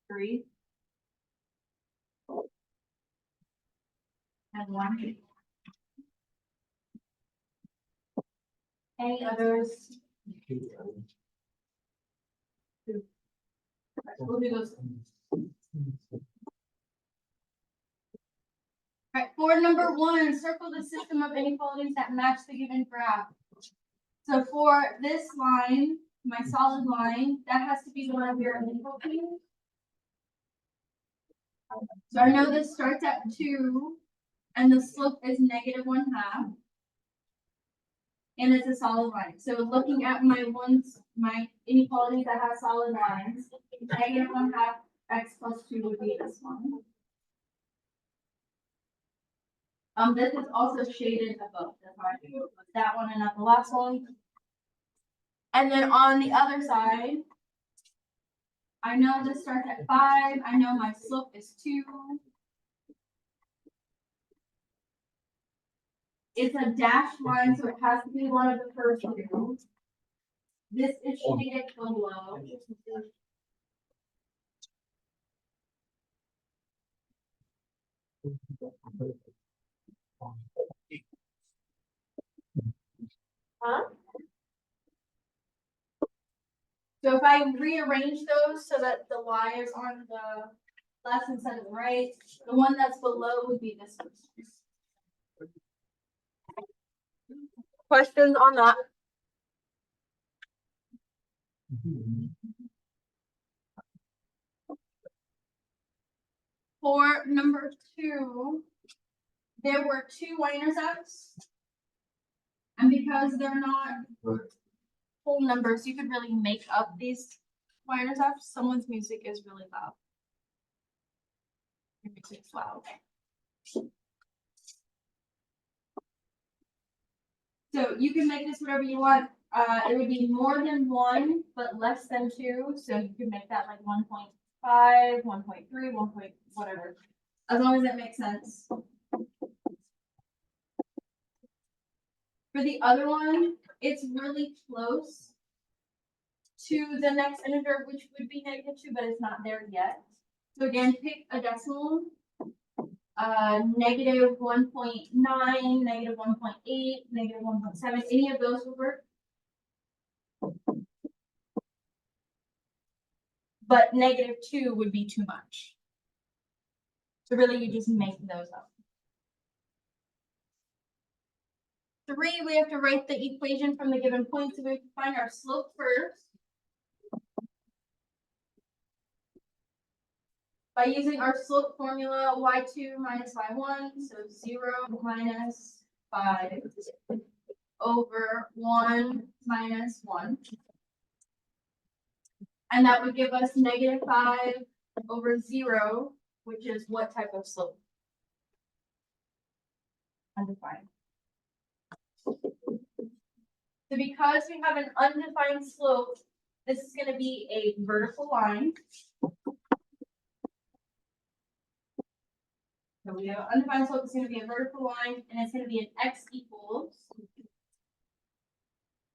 3, and 1. Any others? We'll do those. Right, for number 1, circle the system of inequalities that match the given graph. So for this line, my solid line, that has to be one of your inequalities. So I know this starts at 2, and the slope is -1/2. And it's a solid line. So looking at my inequalities that have solid lines, -1/2 x plus 2 would be this one. This is also shaded above. That's why I put that one and not the last one. And then on the other side, I know this starts at 5. I know my slope is 2. It's a dashed line, so it has to be one of the first two. This is shaded below. Huh? So if I rearrange those so that the y is on the left instead of the right, the one that's below would be this one. Questions on that? For number 2, there were 2 y-intercepts. And because they're not whole numbers, you could really make up these y-intercepts. Someone's music is really loud. Your music's loud. So you can make this whatever you want. It would be more than 1, but less than 2. So you can make that like 1.5, 1.3, 1. Whatever. As long as it makes sense. For the other one, it's really close to the next integer, which would be -2, but it's not there yet. So again, pick a decimal. -1.9, -1.8, -1.7, any of those will work. But -2 would be too much. So really you just make those up. 3, we have to write the equation from the given point, so we have to find our slope first. By using our slope formula, y2 minus y1, so 0 minus 5 over 1 minus 1. And that would give us -5 over 0, which is what type of slope? Undefined. So because we have an undefined slope, this is going to be a vertical line. So we have an undefined slope, it's going to be a vertical line, and it's going to be an x equals.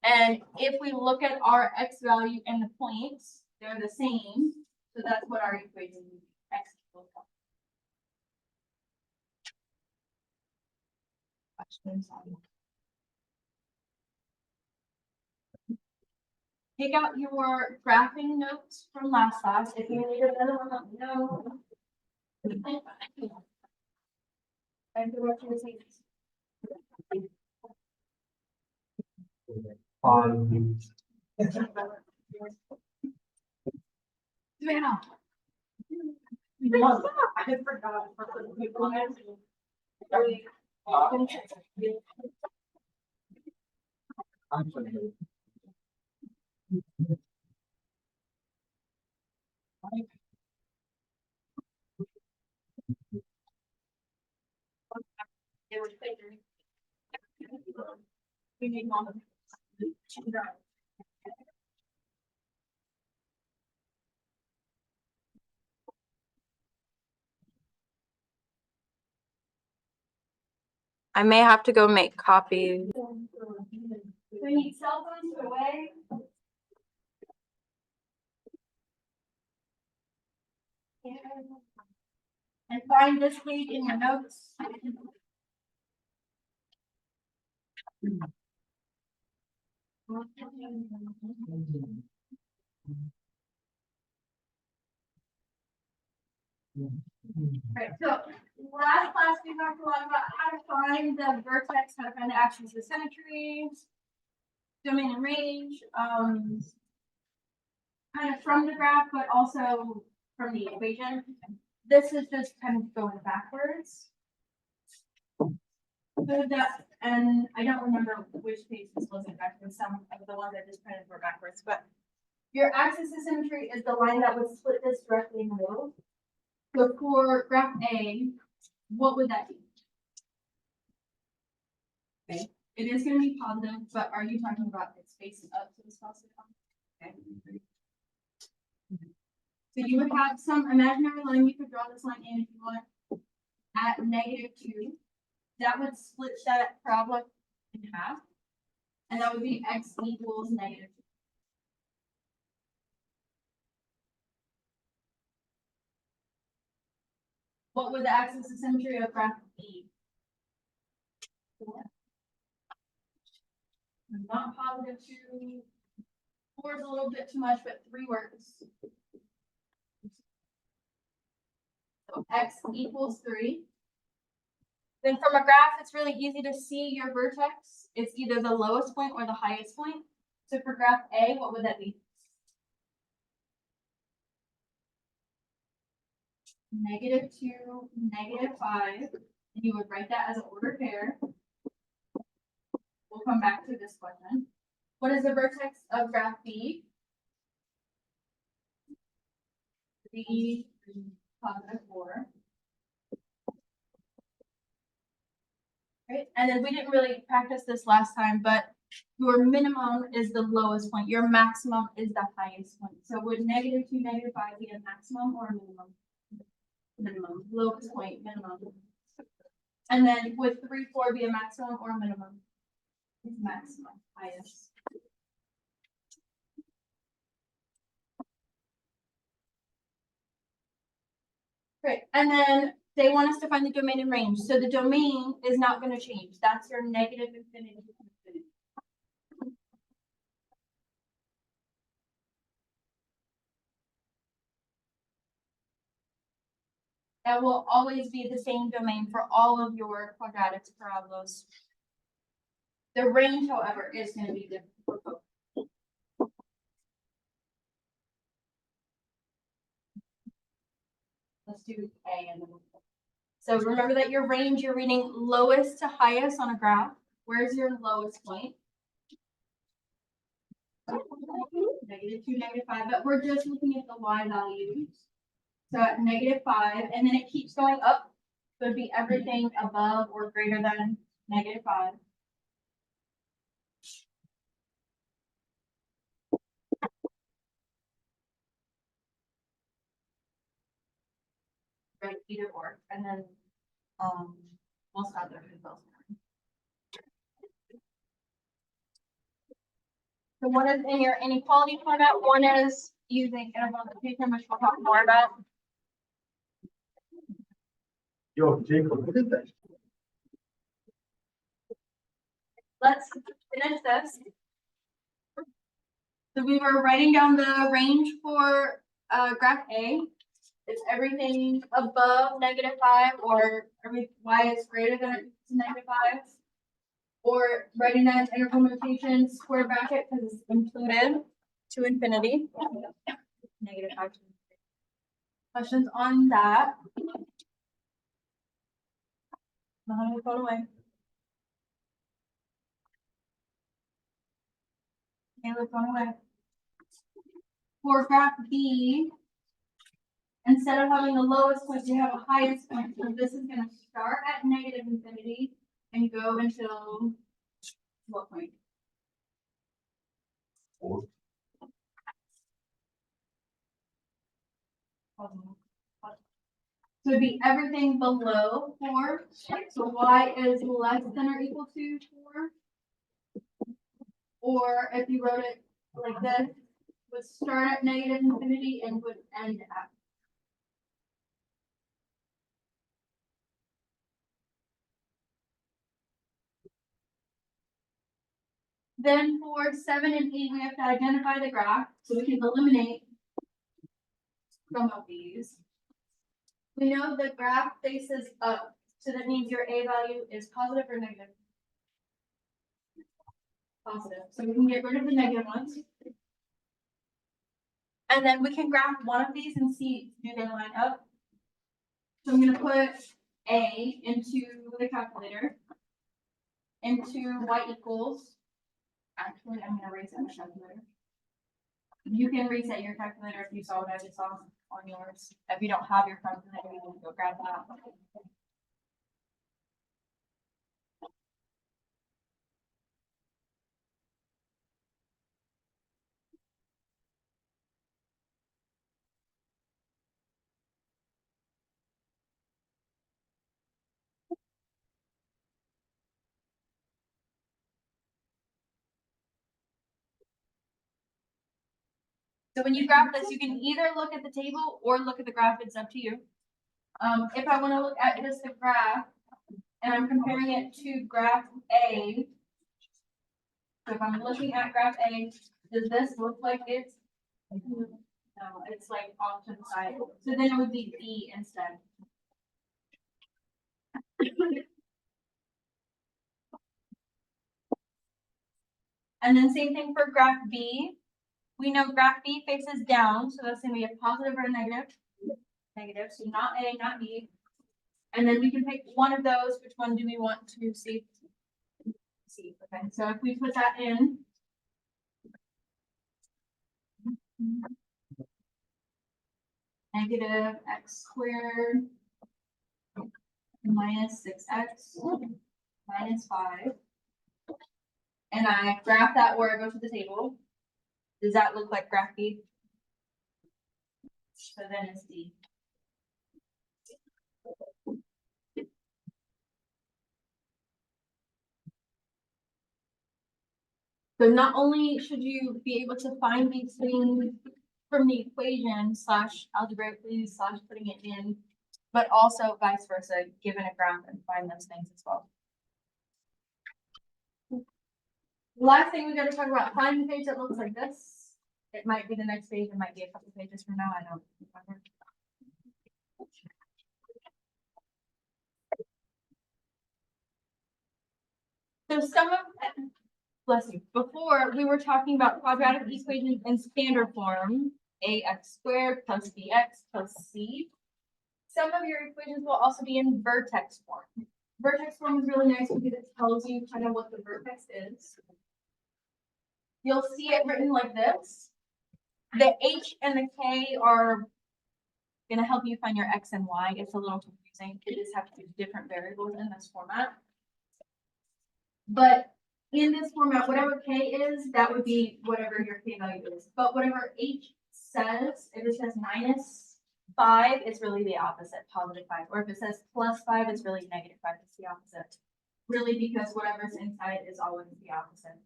And if we look at our x value and the points, they're the same. So that's what our equation would be, x equals 1. Questions on that? Take out your graphing notes from last class. If you need another one, let me know. And the rest of the things. Yeah. I forgot. We need more. I may have to go make copies. We need cell phones away. And find this page in your notes. Right, so last class we talked a lot about how to find the vertex, how to find the axes of symmetry, domain and range, kind of from the graph, but also from the equation. This is just kind of going backwards. So that, and I don't remember which page this was exactly, some of the ones I just printed were backwards, but your axis of symmetry is the line that would split this directly in the middle. So for graph A, what would that be? Okay, it is going to be positive, but are you talking about its facing up to this positive? Okay. So you would have some imaginary line, you could draw this line in if you want, at -2. That would split that parabola in half. And that would be x equals -2. What would the axis of symmetry of graph be? Not +2. 4 is a little bit too much, but 3 works. So x equals 3. Then from a graph, it's really easy to see your vertex. It's either the lowest point or the highest point. So for graph A, what would that be? -2, -5. And you would write that as an ordered pair. We'll come back to this question. What is the vertex of graph B? 3, +4. Right, and then we didn't really practice this last time, but your minimum is the lowest point. Your maximum is the highest point. So would -2, -5 be a maximum or a minimum? Minimum, lowest point, minimum. And then would 3, 4 be a maximum or a minimum? Maximum, highest. Great, and then they want us to find the domain and range. So the domain is not going to change. That's your negative infinity to infinity. That will always be the same domain for all of your quadratics parabolas. The range, however, is going to be different for both. Let's do A and then. So remember that your range, you're reading lowest to highest on a graph. Where's your lowest point? -2, -5, but we're just looking at the y values. So at -5, and then it keeps going up. So it'd be everything above or greater than -5. Right, either or, and then we'll stop there for both. So one is in your inequality format, one is using interval notation, which we'll talk more about. Yo, Jacob, what is that? Let's finish this. So we were writing down the range for graph A. It's everything above -5 or every y is greater than or equal to -5. Or writing that as interval notation, square bracket because it's included to infinity. -5 to infinity. Questions on that? Not going away. Caleb going away. For graph B, instead of having the lowest point, you have a highest point. So this is going to start at -infinity and go until what point? 4. So it'd be everything below 4. So y is less than or equal to 4. Or if you wrote it like this, would start at -infinity and would end at. Then for 7 and 8, we have to identify the graph, so we can eliminate some of these. We know the graph faces up, so that means your A value is positive or negative. Positive, so we can get rid of the negative ones. And then we can graph one of these and see, do they line up? So I'm gonna put A into the calculator, into y equals. Actually, I'm gonna reset my calculator. You can reset your calculator if you saw what I just saw on yours. If you don't have your calculator, you can go grab that. So when you graph this, you can either look at the table or look at the graph, it's up to you. If I wanna look at just the graph, and I'm comparing it to graph A. So if I'm looking at graph A, does this look like it's? No, it's like off to the side, so then it would be B instead. And then same thing for graph B. We know graph B faces down, so that's gonna be a positive or a negative. Negative, so not A, not B. And then we can pick one of those. Which one do we want to see? C. Okay, so if we put that in. Negative x squared minus 6x minus 5. And I graph that or I go to the table. Does that look like graph B? So then it's D. So not only should you be able to find these things from the equation slash algebraically slash putting it in, but also vice versa, given a graph and find those things as well. Last thing we gotta talk about, find a page that looks like this. It might be the next page, it might be a couple pages from now, I don't remember. So some of, bless you, before we were talking about quadratic equations in standard form, ax squared plus bx plus c. Some of your equations will also be in vertex form. Vertex form is really nice because it tells you kind of what the vertex is. You'll see it written like this. The h and the k are gonna help you find your x and y. It's a little confusing. You just have to use different variables in this format. But in this format, whatever k is, that would be whatever your k value is. But whatever h says, if it says -5, it's really the opposite, +5. Or if it says +5, it's really -5, it's the opposite. Really, because whatever's inside is always the opposite.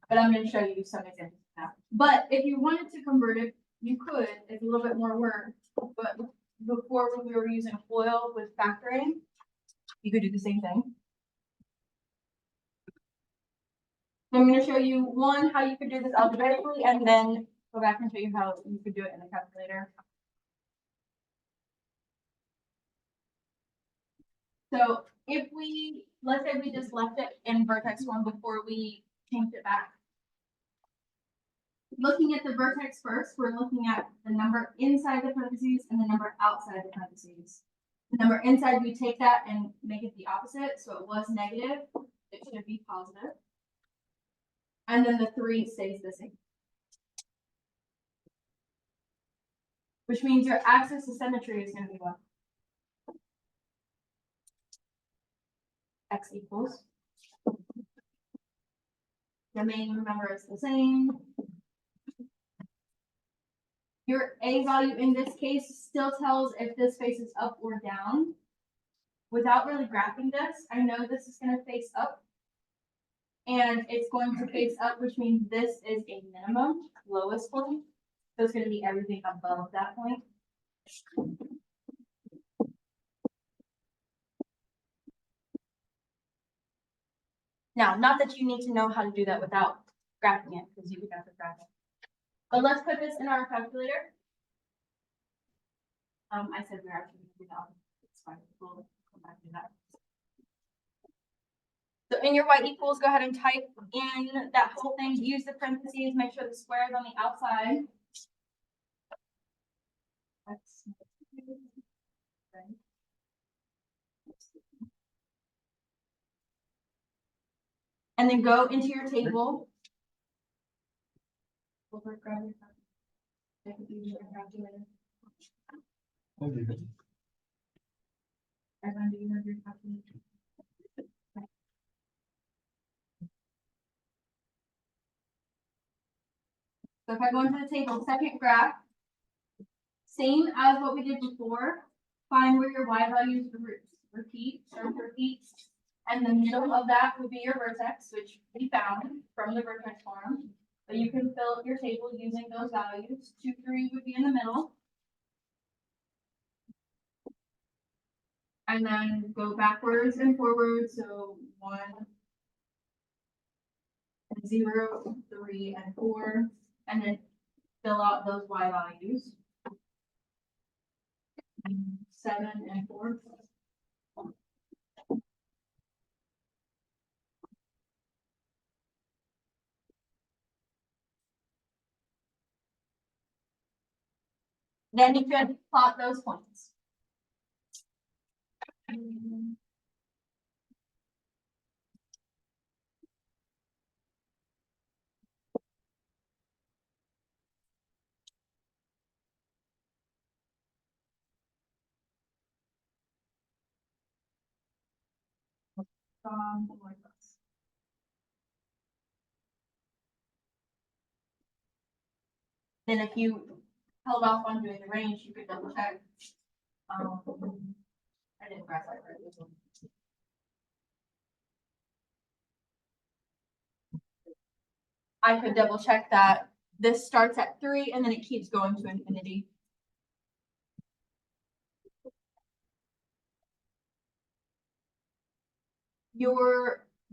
But I'm going to show you some examples of that. But if you wanted to convert it, you could. It's a little bit more work. But before, when we were using FOIL with factoring, you could do the same thing. So I'm going to show you one, how you could do this algebraically, and then go back and show you how you could do it in the calculator. So if we, let's say we just left it in vertex form before we changed it back. Looking at the vertex first, we're looking at the number inside the parentheses and the number outside the parentheses. The number inside, we take that and make it the opposite. So it was negative, it should be positive. And then the 3 stays the same. Which means your axis of symmetry is going to be what? X equals. Domain, remember, is the same. Your A value in this case still tells if this faces up or down. Without really graphing this, I know this is going to face up. And it's going to face up, which means this is a minimum, lowest point. So it's going to be everything above that point. Now, not that you need to know how to do that without graphing it, because you would have to graph it. But let's put this in our calculator. I said we're actually gonna do that. It's fine, we'll come back to that. So in your y equals, go ahead and type in that whole thing, use the parentheses, make sure the square is on the outside. And then go into your table. Everyone, do you have your calculator? So if I go into the table, second graph, same as what we did before, find where your y values repeat, and the middle of that would be your vertex, which we found from the vertex form. But you can fill up your table using those values. 2, 3 would be in the middle. And then go backwards and forwards, so 1, 0, 3, and 4, and then fill out those y values. 7 and 4. Then you can plot those points. Like this. Then if you held off on doing the range, you could double check. I didn't graph that right. This one. I could double check that this starts at 3 and then it keeps going to infinity.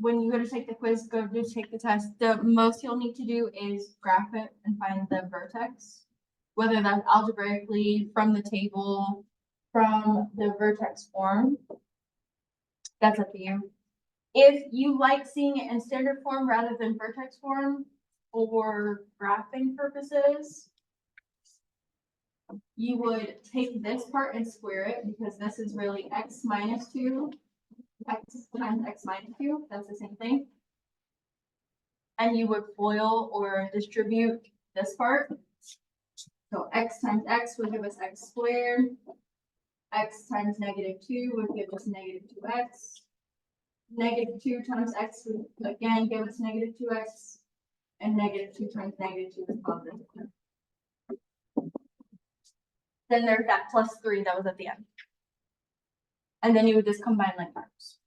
When you go to take the quiz, go to take the test, the most you'll need to do is graph it and find the vertex, whether that's algebraically, from the table, from the vertex form. That's up to you. If you like seeing it in standard form rather than vertex form for graphing purposes, you would take this part and square it, because this is really x minus 2, x times x minus 2, that's the same thing. And you would FOIL or distribute this part. So x times x would give us x squared. X times -2 would give us -2x. -2 times x would again give us -2x. And -2 times -2 is positive. Then there's that +3 that was at the end. And then you would just combine like terms.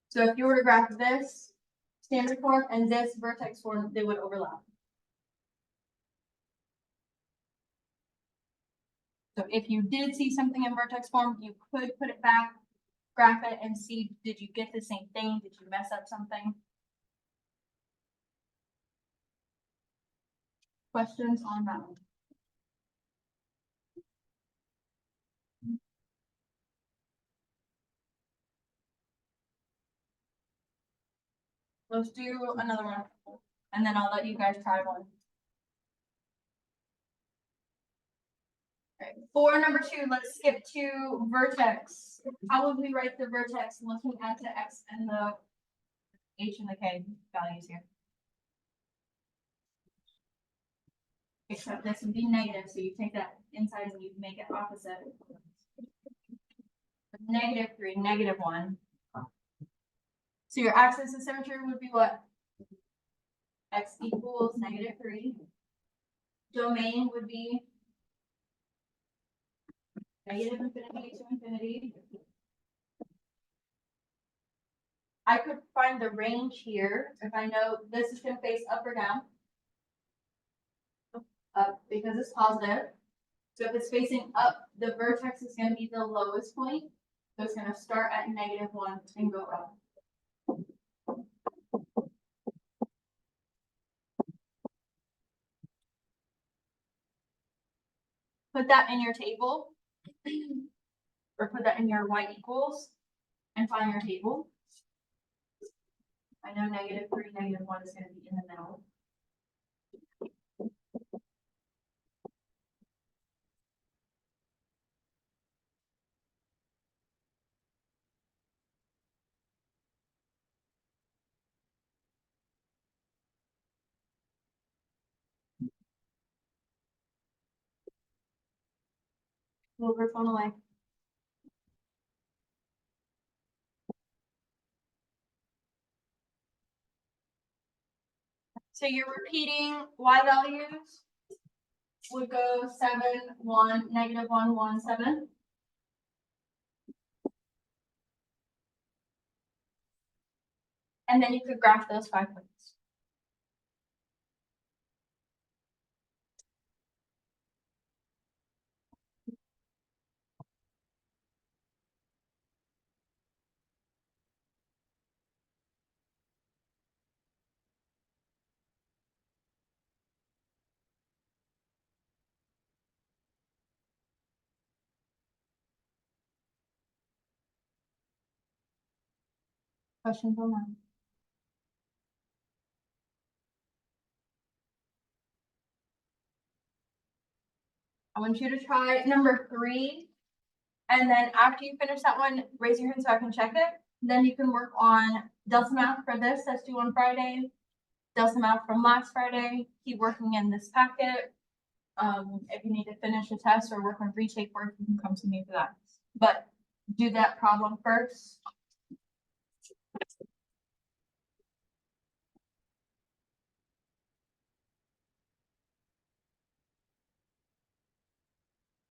So if you were to graph this standard form and this vertex form, they would overlap. So if you did see something in vertex form, you could put it back, graph it, and see, did you get the same thing? Did you mess up something? Questions on that one? Let's do another one, and then I'll let you guys try one. Okay, for number 2, let's skip to vertex. How would we write the vertex looking at the x and the h and the k values here? Except this would be negative, so you take that inside and you make it opposite. -3, -1. So your axis of symmetry would be what? X equals -3. Domain would be -infinity to infinity. I could find the range here if I know this is going to face up or down. Up, because it's positive. So if it's facing up, the vertex is going to be the lowest point. So it's gonna start at -1 and go up. Put that in your table. Or put that in your y equals and find your table. I know -3, -1 is gonna be in the middle. Move her phone away. So you're repeating y values would go 7, 1, -1, 1, 7. And then you could graph those 5 points. Questions on that? I want you to try number 3. And then after you finish that one, raise your hand so I can check it. Then you can work on delta math for this that's due on Friday. Delta math from last Friday. Keep working in this packet. If you need to finish a test or work on retake work, you can come to me for that. But do that problem first.